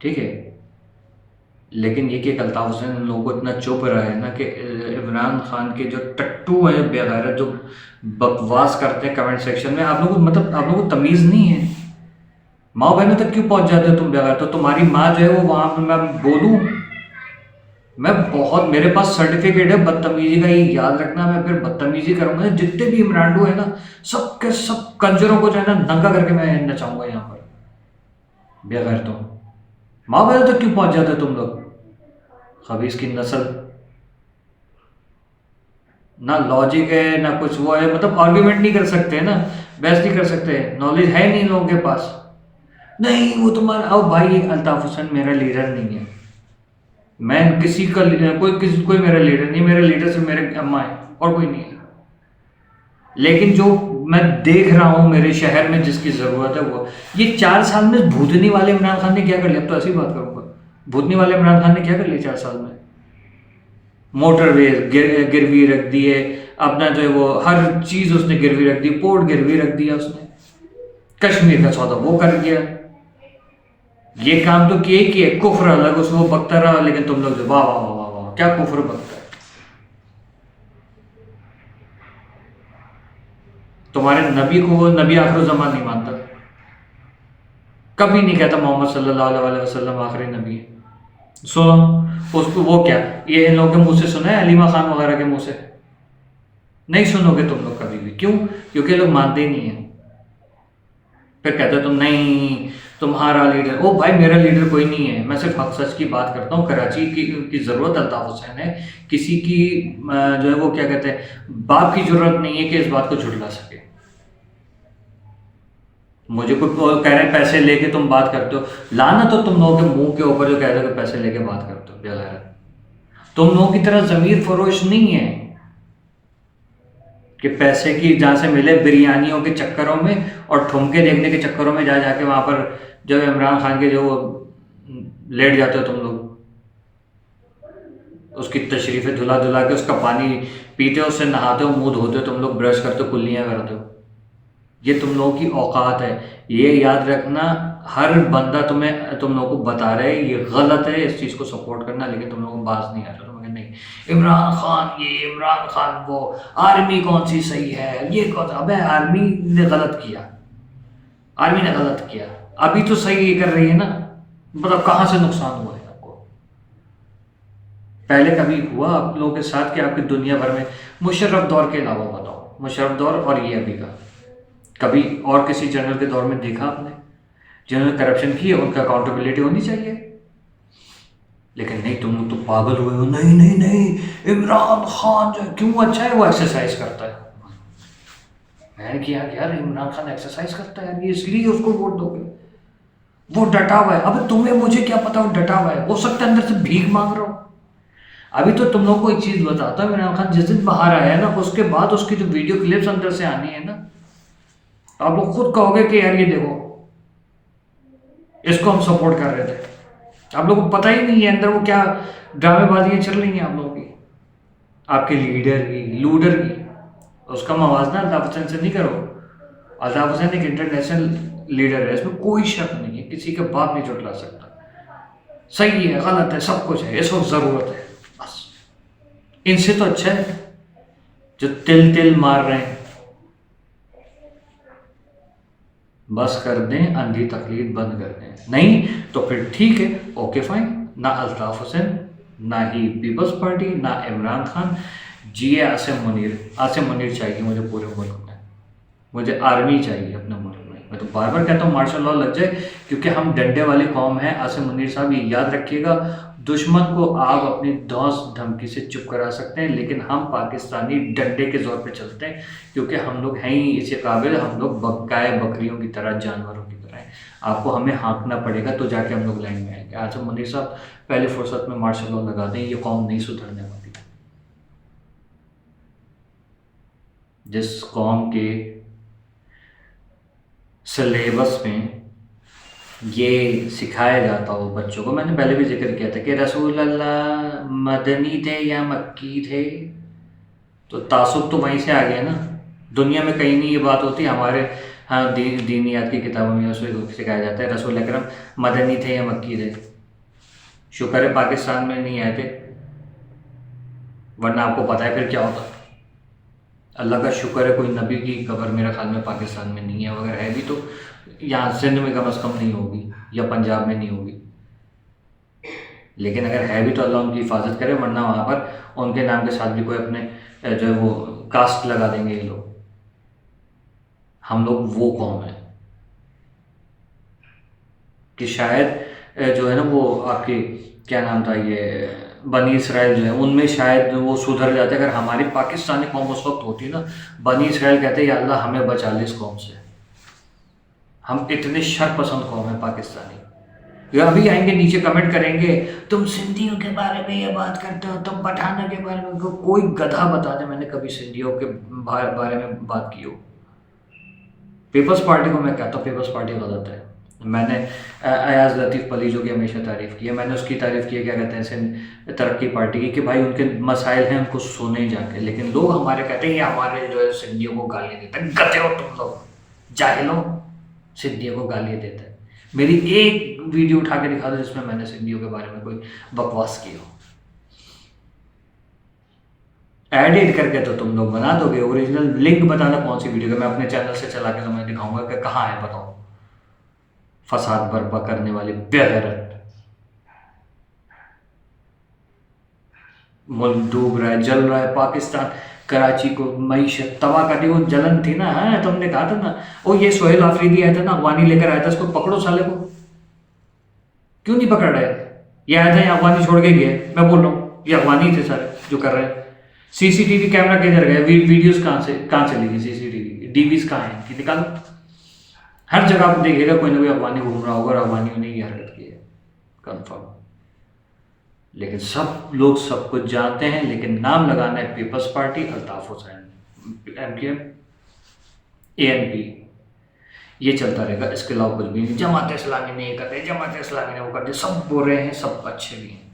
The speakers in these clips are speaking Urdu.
ٹھیک ہے. لیکن یہ کہ ایک الطاف حسین ان لوگوں کو اتنا چپ رہا ہے نا کہ عمران خان کے جو ٹٹو ہیں بے غیرت جو بکواس کرتے ہیں کمنٹ سیکشن میں، آپ لوگوں کو مطلب آپ لوگوں کو تمیز نہیں ہے. ماں بہنوں تک کیوں پہنچ جاتے ہو تم بے غیرت؟ تو تمہاری ماں جو ہے وہ وہاں پہ میں بولوں، میں بہت میرے پاس سرٹیفکیٹ ہے بدتمیزی کا، یہ یاد رکھنا. میں پھر بدتمیزی کروں گا جتنے بھی عمرانڈو ہیں نا سب کے سب کنجروں کو جو ہے نا ننگا کر کے میں نچاؤں گا یہاں پر. بے غیرتوں، ماں بہنوں تک کیوں پہنچ جاتے ہو تم لوگ؟ خبیث کی نسل، نہ لاجک ہے نہ کچھ وہ ہے، مطلب آرگیومنٹ نہیں کر سکتے نا، بحث نہیں کر سکتے، نالج ہے نہیں لوگوں کے پاس. نہیں وہ تمہارا او بھائی الطاف حسین میرا لیڈر نہیں ہے، میں کسی کا کوئی میرا لیڈر نہیں، میرا لیڈر صرف میرے اماں ہے اور کوئی نہیں ہے. لیکن جو میں دیکھ رہا ہوں میرے شہر میں جس کی ضرورت ہے وہ یہ 4 سال میں بھوتنی والے عمران خان نے کیا کر لیا. اب تو ایسی بات کروں گا، بھوتنی والے عمران خان نے کیا کر لیا 4 سال میں؟ موٹر ویز گروی رکھ دیے، اپنا جو ہے وہ ہر چیز اس نے گروی رکھ دی، پورٹ گروی رکھ دیا اس نے، کشمیر کا سودا وہ کر گیا. یہ کام تو کیا ہی کیا، کفر الگ اس وہ بکتا رہا، لیکن تم لوگ جو واہ واہ واہ واہ واہ کیا کفر بکتا ہے. تمہارے نبی کو وہ نبی آخر الزمان نہیں مانتا، کبھی نہیں کہتا محمد صلی اللہ علیہ وسلم آخری نبی ہے. سنو اس کو وہ کیا یہ ان لوگوں کے منہ سے سنا ہے، علیمہ خان وغیرہ کے منہ سے نہیں سنو گے تم لوگ کبھی بھی. کیوں؟ کیونکہ لوگ مانتے ہی نہیں ہیں. پھر کہتے ہو تم نہیں تمہارا لیڈر، او بھائی میرا لیڈر کوئی نہیں ہے، میں صرف حق سچ کی بات کرتا ہوں. کراچی کی ضرورت الطاف حسین ہے، کسی کی جو ہے وہ کیا کہتے ہیں باپ کی ضرورت نہیں ہے کہ اس بات کو جھٹلا سکے. مجھے کوئی کہہ رہے ہیں پیسے لے کے تم بات کرتے ہو، لانا تو تم لوگوں کے منہ کے اوپر جو کہتے ہو کہ پیسے لے کے بات کرتے ہو بے غیرت. تم لوگوں کی طرح ضمیر فروش نہیں ہے کہ پیسے کی جہاں سے ملے بریانیوں کے چکروں میں اور ٹھمکے دیکھنے کے چکروں میں جا جا کے وہاں پر جو عمران خان کے جو لیٹ جاتے ہو تم لوگ، اس کی تشریفیں دھلا دھلا کے اس کا پانی پیتے ہو، اس سے نہاتے ہو، منہ دھوتے ہو، تم لوگ برش کرتے ہو، کلیاں کرتے ہو. یہ تم لوگوں کی اوقات ہے. یہ یاد رکھنا ہر بندہ تم لوگوں کو بتا رہے یہ غلط ہے اس چیز کو سپورٹ کرنا، لیکن تم لوگوں کو باز نہیں آ رہا. تم نہیں عمران خان یہ عمران خان وہ، آرمی کون سی صحیح ہے، یہ کون سا، ابے آرمی نے غلط کیا، آرمی نے غلط کیا، ابھی تو صحیح یہ کر رہی ہے نا، مطلب کہاں سے نقصان ہوا ہے آپ کو؟ پہلے کبھی ہوا آپ لوگوں کے ساتھ کہ آپ کی دنیا بھر میں مشرف دور کے علاوہ بتاؤ، مشرف دور اور یہ ابھی کا کبھی اور کسی جنرل کے دور میں دیکھا آپ نے جنہوں نے کرپشن کی ہے؟ ان کا اکاؤنٹیبلٹی ہونی چاہیے. لیکن نہیں تم لوگ تو پاگل ہوئے ہو، نہیں نہیں نہیں عمران خان جو کیوں اچھا ہے وہ ایکسرسائز کرتا ہے. میں نے کیا یار عمران خان ایکسرسائز کرتا ہے اس لیے اس کو ووٹ دو گے، وہ ڈٹا ہوا ہے. اب تمہیں مجھے کیا پتا وہ ڈٹا ہوا ہے، ہو سکتا ہے اندر سے بھیک مانگ رہا ہو. ابھی تو تم لوگ کو ایک چیز بتاتا ہوں، عمران خان جس دن باہر آیا ہے نا اس کے بعد اس کی جو ویڈیو کلپس اندر سے آنی ہے نا آپ لوگ خود کہو گے کہ یار یہ دیکھو اس کو ہم سپورٹ کر رہے تھے. آپ لوگوں کو پتہ ہی نہیں ہے اندر وہ کیا ڈرامے بازیاں چل رہی ہیں آپ لوگوں کی، آپ کے لیڈر کی لوڈر کی. اس کا موازنہ الطاف حسین سے نہیں کرو. الطاف حسین ایک انٹرنیشنل لیڈر ہے، اس میں کوئی شک نہیں ہے، کسی کا باپ نہیں جھٹلا سکتا. صحیح ہے غلط ہے سب کچھ ہے، اس وقت ضرورت ہے بس. ان سے تو اچھا ہے جو تل تل مار رہے ہیں. بس کر دیں، اندھی تقلید بند کر دیں. نہیں تو پھر ٹھیک ہے، اوکے فائن. نہ الطاف حسین، نہ ہی پیپلز پارٹی، نہ عمران خان. جی عاصم منیر، عاصم منیر چاہیے مجھے پورے ملک میں، مجھے آرمی چاہیے اپنے ملک میں. میں تو بار بار کہتا ہوں مارشل لاء لگ جائے، کیونکہ ہم ڈنڈے والی قوم ہیں. عاصم منیر صاحب یہ یاد رکھیے گا، دشمن کو آپ اپنی دھوس دھمکی سے چپ کرا سکتے ہیں، لیکن ہم پاکستانی ڈنڈے کے زور پہ چلتے ہیں، کیونکہ ہم لوگ ہیں ہی اسی قابل. ہم لوگ گائے بکریوں کی طرح، جانوروں کی طرح ہیں. آپ کو ہمیں ہانکنا پڑے گا تو جا کے ہم لوگ لائن میں آئیں گے. عاصم منیر صاحب پہلے فرصت میں مارشل لاء لگا دیں، یہ قوم نہیں سدھرنے والی. جس قوم کے سلیبس میں یہ سکھایا جاتا ہو بچوں کو، میں نے پہلے بھی ذکر کیا تھا کہ رسول اللہ مدنی تھے یا مکی تھے، تو تعصب تو وہیں سے آ گیا نا. دنیا میں کہیں نہیں یہ بات ہوتی. ہاں دینیات کی کتابوں میں اسے سکھایا جاتا ہے رسول اکرم مدنی تھے یا مکی تھے. شکر ہے پاکستان میں نہیں آئے تھے، ورنہ آپ کو پتہ ہے پھر کیا ہوتا. اللہ کا شکر ہے کوئی نبی کی قبر میرے خیال میں پاکستان میں نہیں ہے، اگر ہے بھی تو یہاں سندھ میں کم از کم نہیں ہوگی یا پنجاب میں نہیں ہوگی. لیکن اگر ہے بھی تو اللہ ان کی حفاظت کرے، ورنہ وہاں پر ان کے نام کے ساتھ بھی کوئی اپنے جو ہے وہ کاسٹ لگا دیں گے یہ لوگ. ہم لوگ وہ قوم ہیں کہ شاید جو ہے نا وہ آپ کی کیا نام تھا یہ بنی اسرائیل جو ہے ان میں شاید وہ سدھر جاتے. اگر ہماری پاکستانی قوم اس وقت ہوتی نا، بنی اسرائیل کہتے یا اللہ ہمیں بچا لے اس قوم سے، ہم اتنے شر پسند قوم ہیں پاکستانی. یا ابھی آئیں گے نیچے کمنٹ کریں گے تم سندھیوں کے بارے میں یہ بات کرتے ہو، تم پٹھانوں کے بارے میں. کوئی گدھا بتا دے میں نے کبھی سندھیوں کے بارے میں بات کی ہو. پیپلز پارٹی کو میں کہتا ہوں پیپلز پارٹی غلط ہے. میں نے ایاز لطیف پلیجو کی ہمیشہ تعریف کی ہے. میں نے اس کی تعریف کی ہے کیا کہتے ہیں سندھ ترقی پارٹی کی، کہ بھائی ان کے مسائل ہیں ان کو سنے جا کے. لیکن لوگ ہمارے کہتے ہیں یہ ہمارے جو ہے سندھیوں کو گالیاں دیتے ہیں. گدھے ہو تم لوگ، جاہل ہو، سندھیوں کو گالیاں دیتے ہیں. میری ایک ویڈیو اٹھا کے دکھا دو جس میں نے سندھیوں کے بارے میں کوئی بکواس کی ہو. ایڈٹ کر کے تو تم لوگ بنا دو گے. اوریجنل لنک بتانا کون سی ویڈیو کا، میں اپنے چینل سے چلا کے تمہیں دکھاؤں گا کہ کہاں ہے بتاؤ. فساد برپا کرنے والی بے غیرت. ملک ڈوب رہا ہے، جل رہا ہے. پاکستان کراچی کو معیشت تباہ کر دی. وہ جلن تھی نا، ہاں تم نے کہا تھا نا وہ یہ سہیل آفریدی آیا تھا نا، افغانی لے کر آیا تھا، اس کو پکڑو سالے کو. کیوں نہیں پکڑ رہے؟ یہ آیا تھا یہ افغانی چھوڑ کے گئے. میں بول رہا ہوں یہ افغانی تھے سارے جو کر رہے ہیں. سی سی ٹی وی کیمرہ کدھر گئے؟ ویڈیوز کہاں چلی گئی؟ سی سی ٹی وی ڈی ویز کہاں ہیں کہ نکالو. ہر جگہ آپ دیکھیے گا کوئی نہ کوئی افغانی گھوم رہا ہوگا اور افغانیوں نے یہ حرکت کی ہے کنفرم. لیکن سب لوگ سب کچھ جانتے ہیں، لیکن نام لگانا ہے Peoples party, Altaf Hussain, M Q M, اے این پی. یہ چلتا رہے گا، اس کے علاوہ کچھ بھی نہیں. جماعت اسلامی نے یہ کر دیا، جماعت اسلامی نے وہ کر دیا. سب بول رہے ہیں، سب اچھے بھی ہیں.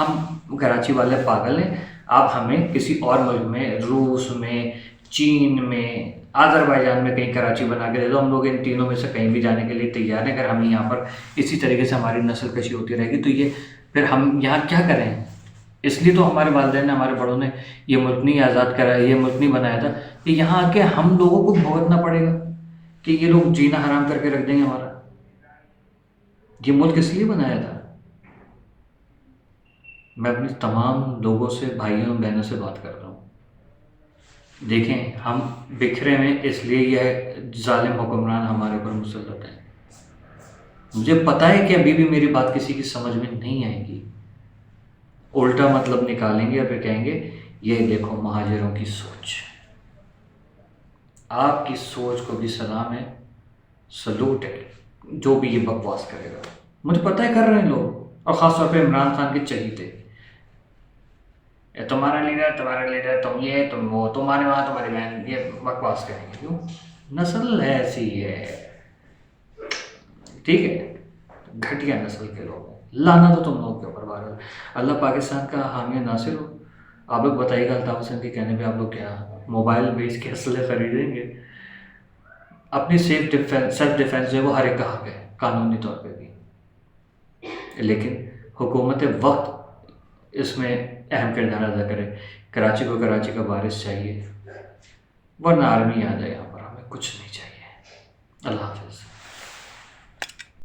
ہم کراچی والے پاگل ہیں. آپ ہمیں کسی اور ملک میں، روس میں، چین میں، آذربائیجان میں کہیں کراچی بنا کے دے دو، ہم لوگ ان تینوں میں سے کہیں بھی جانے کے لیے تیار ہیں. اگر ہمیں یہاں پر اسی طریقے سے ہماری نسل کشی ہوتی رہے گی تو یہ پھر ہم یہاں کیا کریں؟ اس لیے تو ہمارے والدین نے، ہمارے بڑوں نے یہ ملک نہیں آزاد کرا، یہ ملک نہیں بنایا تھا کہ یہاں آ کے ہم لوگوں کو بھگتنا پڑے گا کہ یہ لوگ جینا حرام کر کے رکھ دیں گے ہمارا. یہ ملک اس لیے بنایا تھا. میں اپنے تمام لوگوں سے، بھائیوں بہنوں سے بات کر رہا ہوں، دیکھیں ہم بکھرے میں اس لیے یہ ظالم حکمران ہمارے اوپر مسلط ہیں. مجھے پتہ ہے کہ ابھی بھی میری بات کسی کی سمجھ میں نہیں آئے گی. الٹا مطلب نکالیں گے اور پھر کہیں گے یہ دیکھو مہاجروں کی سوچ. آپ کی سوچ کو بھی سلام ہے، سلوٹ ہے. جو بھی یہ بکواس کرے گا، مجھے پتہ ہے کر رہے ہیں لوگ، اور خاص طور پہ عمران خان کے چہیتے. تمہارا لیڈر، تم یہ، تم وہ، تمہارے وہاں تمہاری بہن، یہ بکواس کریں گے. کیوں؟ نسل ایسی ہے، ٹھیک ہے، گھٹیا نسل کے لوگ ہیں. لانا تو تم لوگوں کے اوپر بار. اللہ پاکستان کا حامی ناصر ہو. آپ لوگ بتائیے گا الطاف حسین کے کہنے پہ آپ لوگ کیا موبائل بیچ کے اسلحے خریدیں گے؟ اپنی سیلف ڈیفینس جو ہے وہ ہر ایک کا حق ہے قانونی طور پہ بھی، لیکن حکومت وقت اس میں اہم کردار ادا کرے. کراچی کو کراچی کا وارث چاہیے، ورنہ آرمی آ جائے یہاں پر، ہمیں کچھ نہیں چاہیے. اللہ حافظ.